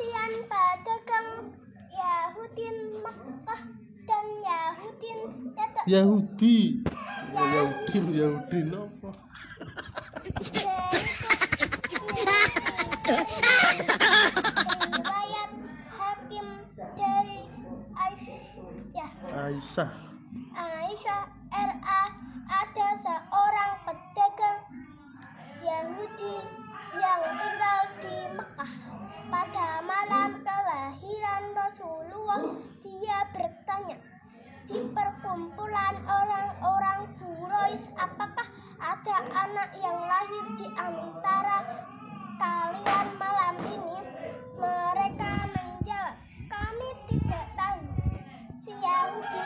kasihan pedagang Yahudi Makkah dan Yahudi apa? Riwayat Hakim dari Aisyah RA, ada seorang pedagang Yahudi yang tinggal di Mekah. Pada malam kelahiran Rasulullah, dia bertanya di perkumpulan orang-orang Quraisy, apakah ada anak yang lahir di antara kalian malam ini? Mereka menjawab, kami tidak tahu. Si Yahudi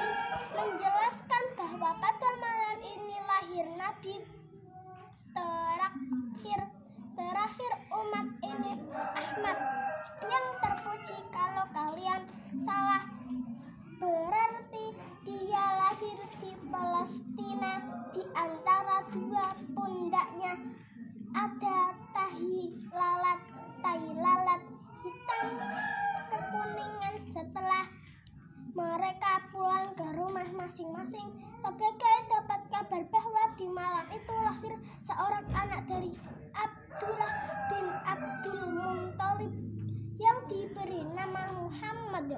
menjelaskan bahwa pada malam ini lahir Nabi terakhir umat ini, Ahmad, yang terpuji. Kalau kalian salah, berarti dia lahir di Palestina. Di antara dua pundaknya ada tai lalat hitam kekuningan. Setelah mereka pulang ke rumah masing-masing, sebagai dapat kabar bahwa di malam itu lahir seorang anak dari Abdullah bin Abdul Muthalib yang diberi nama Muhammad.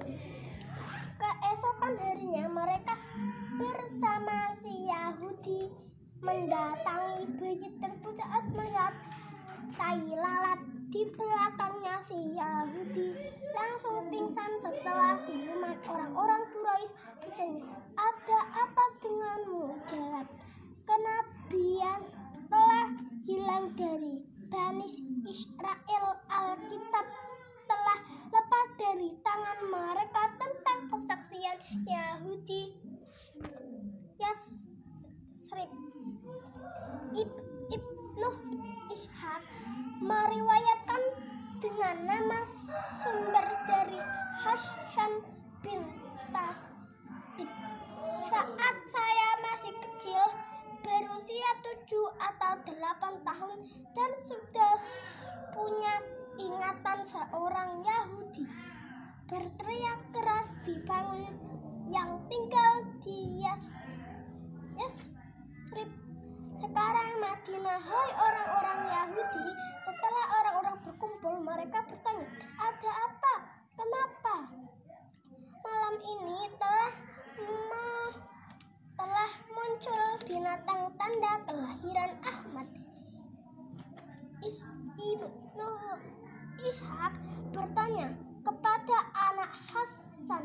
Keesokan harinya mereka bersama si Yahudi mendatangi bait tersebut. Saat melihat tai lalat di belakangnya, si Yahudi langsung pingsan. Setelah siluman orang-orang Quraisy bertanya, ada apa denganmu? Jawab, kenabian telah hilang dari Bani Israel. Alkitab telah lepas dari tangan mereka. Tentang kesaksian Yahudi Yasrib, Ibnu Ishaq meriwayatkan dengan nama sumber dari Hasan bin Tasbit, saat saya masih kecil, berusia 7 atau 8 tahun, dan sudah punya ingatan seorang Yahudi berteriak keras di bangun yang tinggal di Yasrib, sekarang Madinah. Hai orang-orang Yahudi, setelah orang-orang berkumpul, mereka bertanya, ada apa? Kenapa malam ini telah muncul binatang tanda kelahiran Ahmad? Ibnu Ishaq bertanya kepada anak Hasan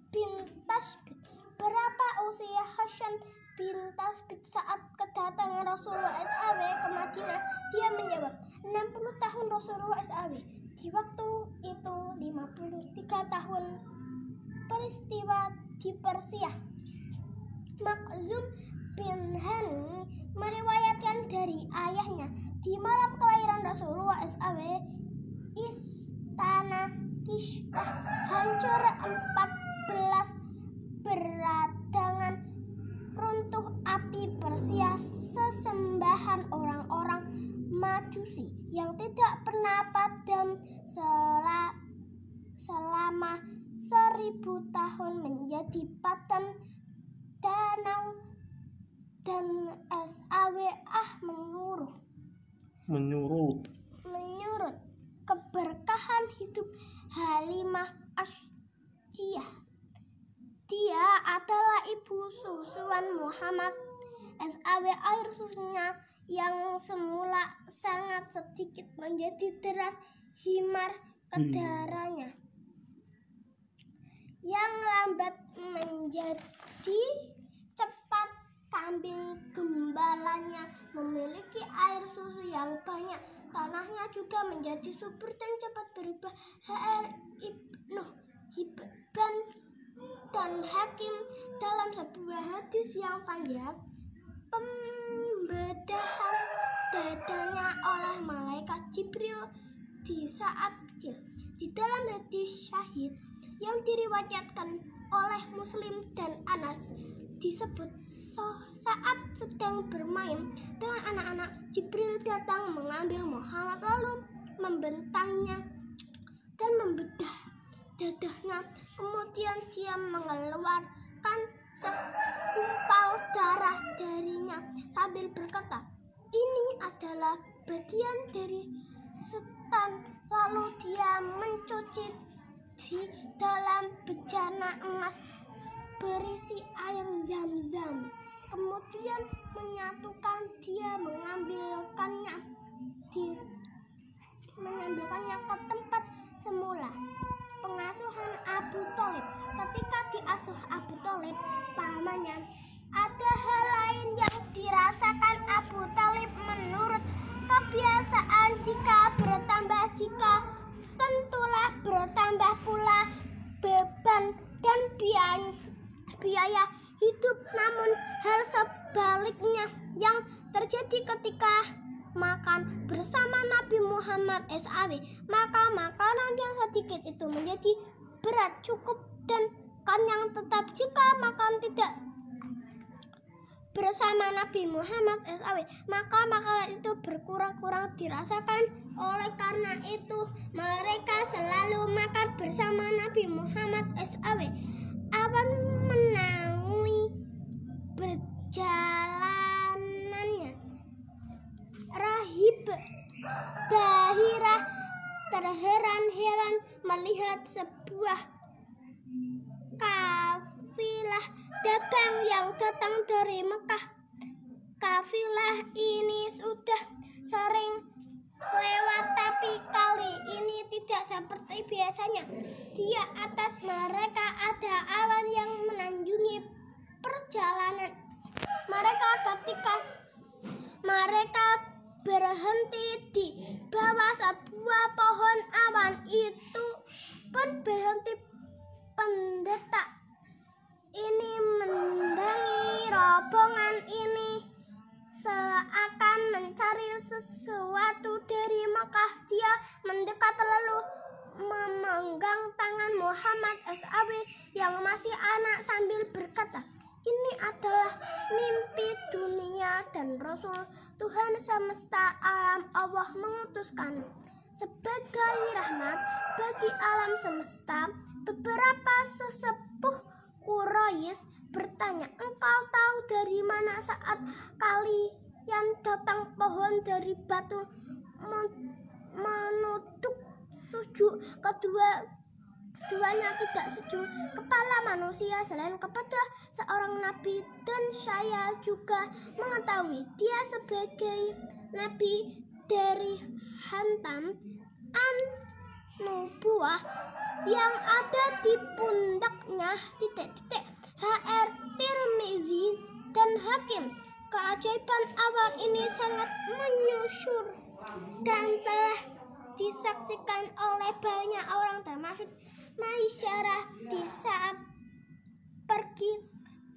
bin Tasbit, berapa usia Hasan bin Tasbit saat kedatangan Rasulullah SAW ke Madinah? Dia menjawab, 60 tahun Rasulullah SAW. Di waktu itu 53 tahun. Peristiwa di Persia. Makhzum bin Hani meriwayatkan dari ayahnya, di malam kelahiran Rasulullah SAW, istana Kisrah hancur, 14 beradangan runtuh. Api Persia, sesembahan orang-orang Majusi yang tidak pernah padam selama 1000 tahun, menjadi padam. Danau dan SAW menyurut keberkahan hidup Halimah Asdiyah. Dia adalah ibu susuan Muhammad SAW. Air susunya yang semula sangat sedikit menjadi deras. Himar kedaranya yang lambat menjadi cepat. Kambing gembalanya memiliki air susu yang banyak. Tanahnya juga menjadi subur dan cepat berubah. HR Ibnu Hibban dan Hakim dalam sebuah hadis yang panjang, pembedahan dadanya oleh malaikat Jibril di saat kecil. Di dalam hadis syahid yang diriwayatkan oleh Muslim dan Anas, disebut saat sedang bermain dengan anak-anak, Jibril datang mengambil Muhammad lalu membentangnya dan membedah dadahnya. Kemudian dia mengeluarkan segumpal darah darinya sambil berkata, "Ini adalah bagian dari setan." Lalu dia mencuci di dalam bejana emas berisi air Zam-Zam. Kemudian dia mengambilkannya ke tempat semula, pengasuhan Abu Thalib. Ketika diasuh Abu Thalib, pamannya, ada hal lain yang dirasakan Abu Thalib menurut kebiasaan. Jika tentulah bertambah pula beban dan biaya hidup. Namun hal sebaliknya yang terjadi ketika makan bersama Nabi Muhammad SAW, maka makanan yang sedikit itu menjadi berat, cukup dan kenyang. Tetap jika makan tidak bersama Nabi Muhammad SAW, maka makanan itu berkurang-kurang dirasakan. Oleh karena itu mereka selalu makan bersama Nabi Muhammad SAW. Awan menaungi perjalanannya. Rahib Bahirah terheran-heran melihat sebuah kafilah dagang yang datang dari Mekah. Kafilah ini sudah sering lewat, tapi kali ini tidak seperti biasanya. Di atas mereka ada awan yang menanjungi perjalanan ketika mereka berhenti di bawah sebuah pohon, awan itu pun berhenti. Pendeta ini mendatangi rombongan ini seakan mencari sesuatu dari Mekah. Dia mendekat lalu memegang tangan Muhammad SAW yang masih anak sambil berkata, "Ini adalah mimpi dunia dan Rasul Tuhan semesta alam. Allah mengutuskan sebagai rahmat bagi alam semesta." Beberapa sesepuh Quraisy bertanya, "Engkau tahu dari mana?" Saat kalian datang pohon dari batu menuduk sujud. Keduanya tidak sujud kepala manusia selain kepada seorang nabi, dan saya juga mengetahui dia sebagai nabi dari Khatam an-Nubuwah yang ada di pundaknya. H.R. Tirmizi dan Hakim. Keajaiban awan ini sangat menyusur dan telah disaksikan oleh banyak orang, termasuk Maisyarah, di saat pergi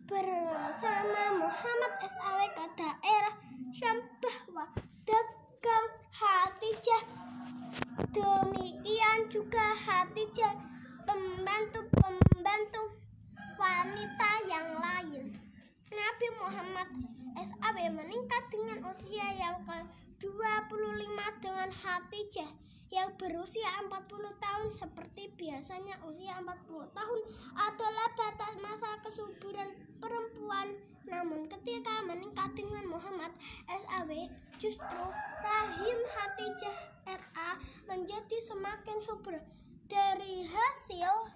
bersama Muhammad SAW ke daerah Syam, bahwa dagang Khadijah, demikian juga Khadijah, pembantu wanita yang lain. Nabi Muhammad SAW meningkat dengan usia yang ke-25 dengan Khadijah yang berusia 40 tahun. Seperti biasanya, usia 40 tahun adalah batas masa kesuburan perempuan. Namun ketika meningkat dengan Muhammad SAW, justru rahim Khadijah RA menjadi semakin subur. Dari hasil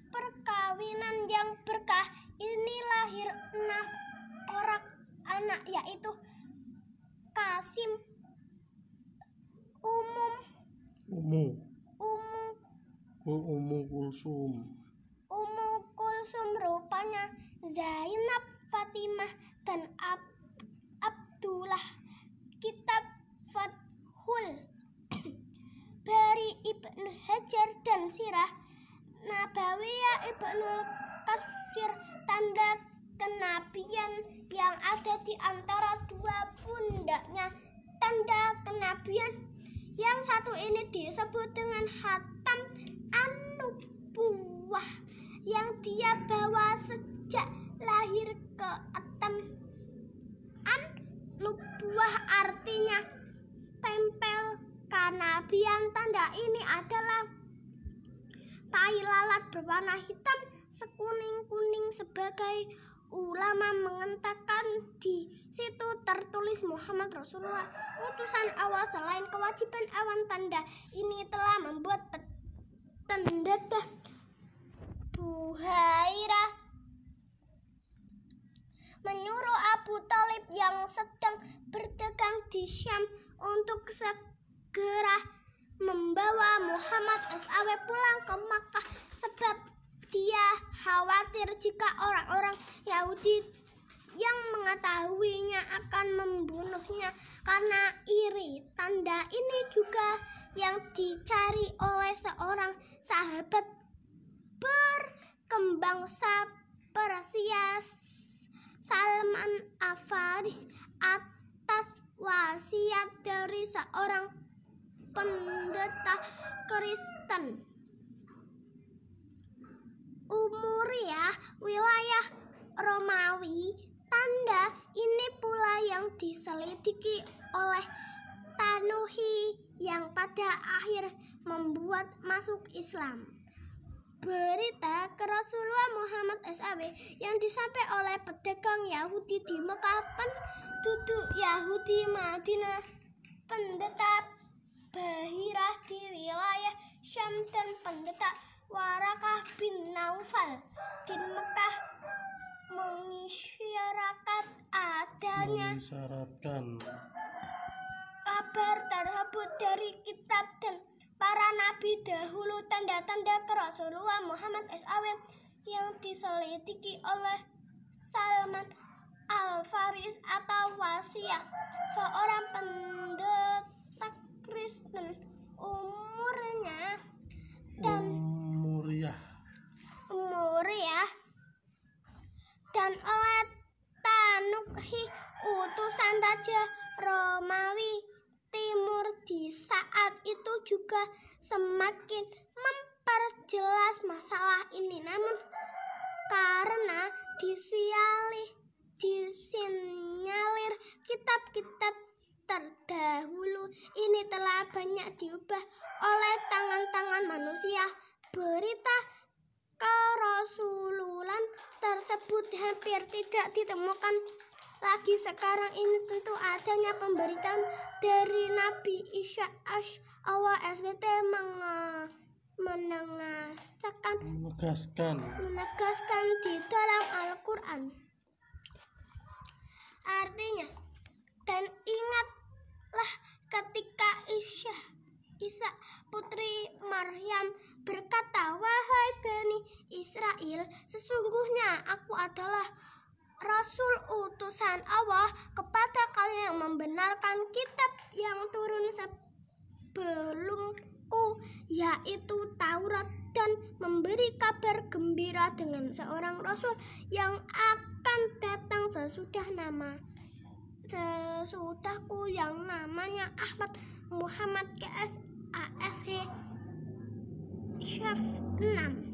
perkawinan yang berkah ini lahir 6 orang anak, yaitu Qasim, Ummu Kulsum, rupanya Zainab, Fatimah, dan Abdullah. Kitab Fathul Bari Ibnu Hajar dan Sirah Nabawiyah Ibnul Katsir, tanda kenabian yang ada di antara dua pundaknya. Tanda kenabian yang satu ini disebut dengan Khatam an-Nubuwah, yang dia bawa sejak lahir. Ke Khatam an-Nubuwah artinya stempel kenabian. Tanda ini adalah tai lalat berwarna hitam sekuning-kuning. Sebagai ulama mengatakan di situ tertulis Muhammad Rasulullah, utusan Allah. Selain kewajiban awan, tanda ini telah membuat pendedah Buhairah menyuruh Abu Thalib yang sedang berdagang di Syam untuk segera membawa Muhammad SAW pulang ke Makkah, sebab dia khawatir jika orang-orang Yahudi yang mengetahuinya akan membunuhnya karena iri. Tanda ini juga yang dicari oleh seorang sahabat berkembang Persia, Salman Al-Faris, atas wasiat dari seorang pendeta Kristen. Umuriyah, wilayah Romawi. Tanda ini pula yang diselidiki oleh Tanuhi yang pada akhir membuat masuk Islam. Berita ke Rasulullah Muhammad SAW yang disampaikan oleh pedagang Yahudi di Mekah, penduduk Yahudi Madinah, pendeta Bahirah di wilayah Syam, dan pendeta Warakah bin Naufal di Mekah mengisyaratkan adanya kabar tersebut dari kitab dan para nabi dahulu. Tanda-tanda ke Rasulullah Muhammad SAW yang diselidiki oleh Salman Al-Faris atau wasiat seorang pendeta Kristen. Umuriyah dan oleh Tanuhi, utusan Raja Romawi Timur di saat itu juga semakin memperjelas masalah ini. Namun karena disinyalir kitab-kitab terdahulu ini telah banyak diubah oleh tangan-tangan manusia, berita kerasulan tersebut hampir tidak ditemukan lagi. Sekarang ini tentu adanya pemberitaan dari Nabi Isa Allah SWT menegaskan di dalam Al-Quran. Artinya, dan ingatlah ketika Isa putri Maryam berkata, wahai Bani Israel, sesungguhnya aku adalah Rasul utusan Allah kepada kalian yang membenarkan kitab yang turun sebelumku, yaitu Taurat, dan memberi kabar gembira dengan seorang Rasul yang akan datang sesudahku yang namanya Ahmad Muhammad KSASH Syaf 6.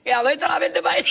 Ya, lo solamente para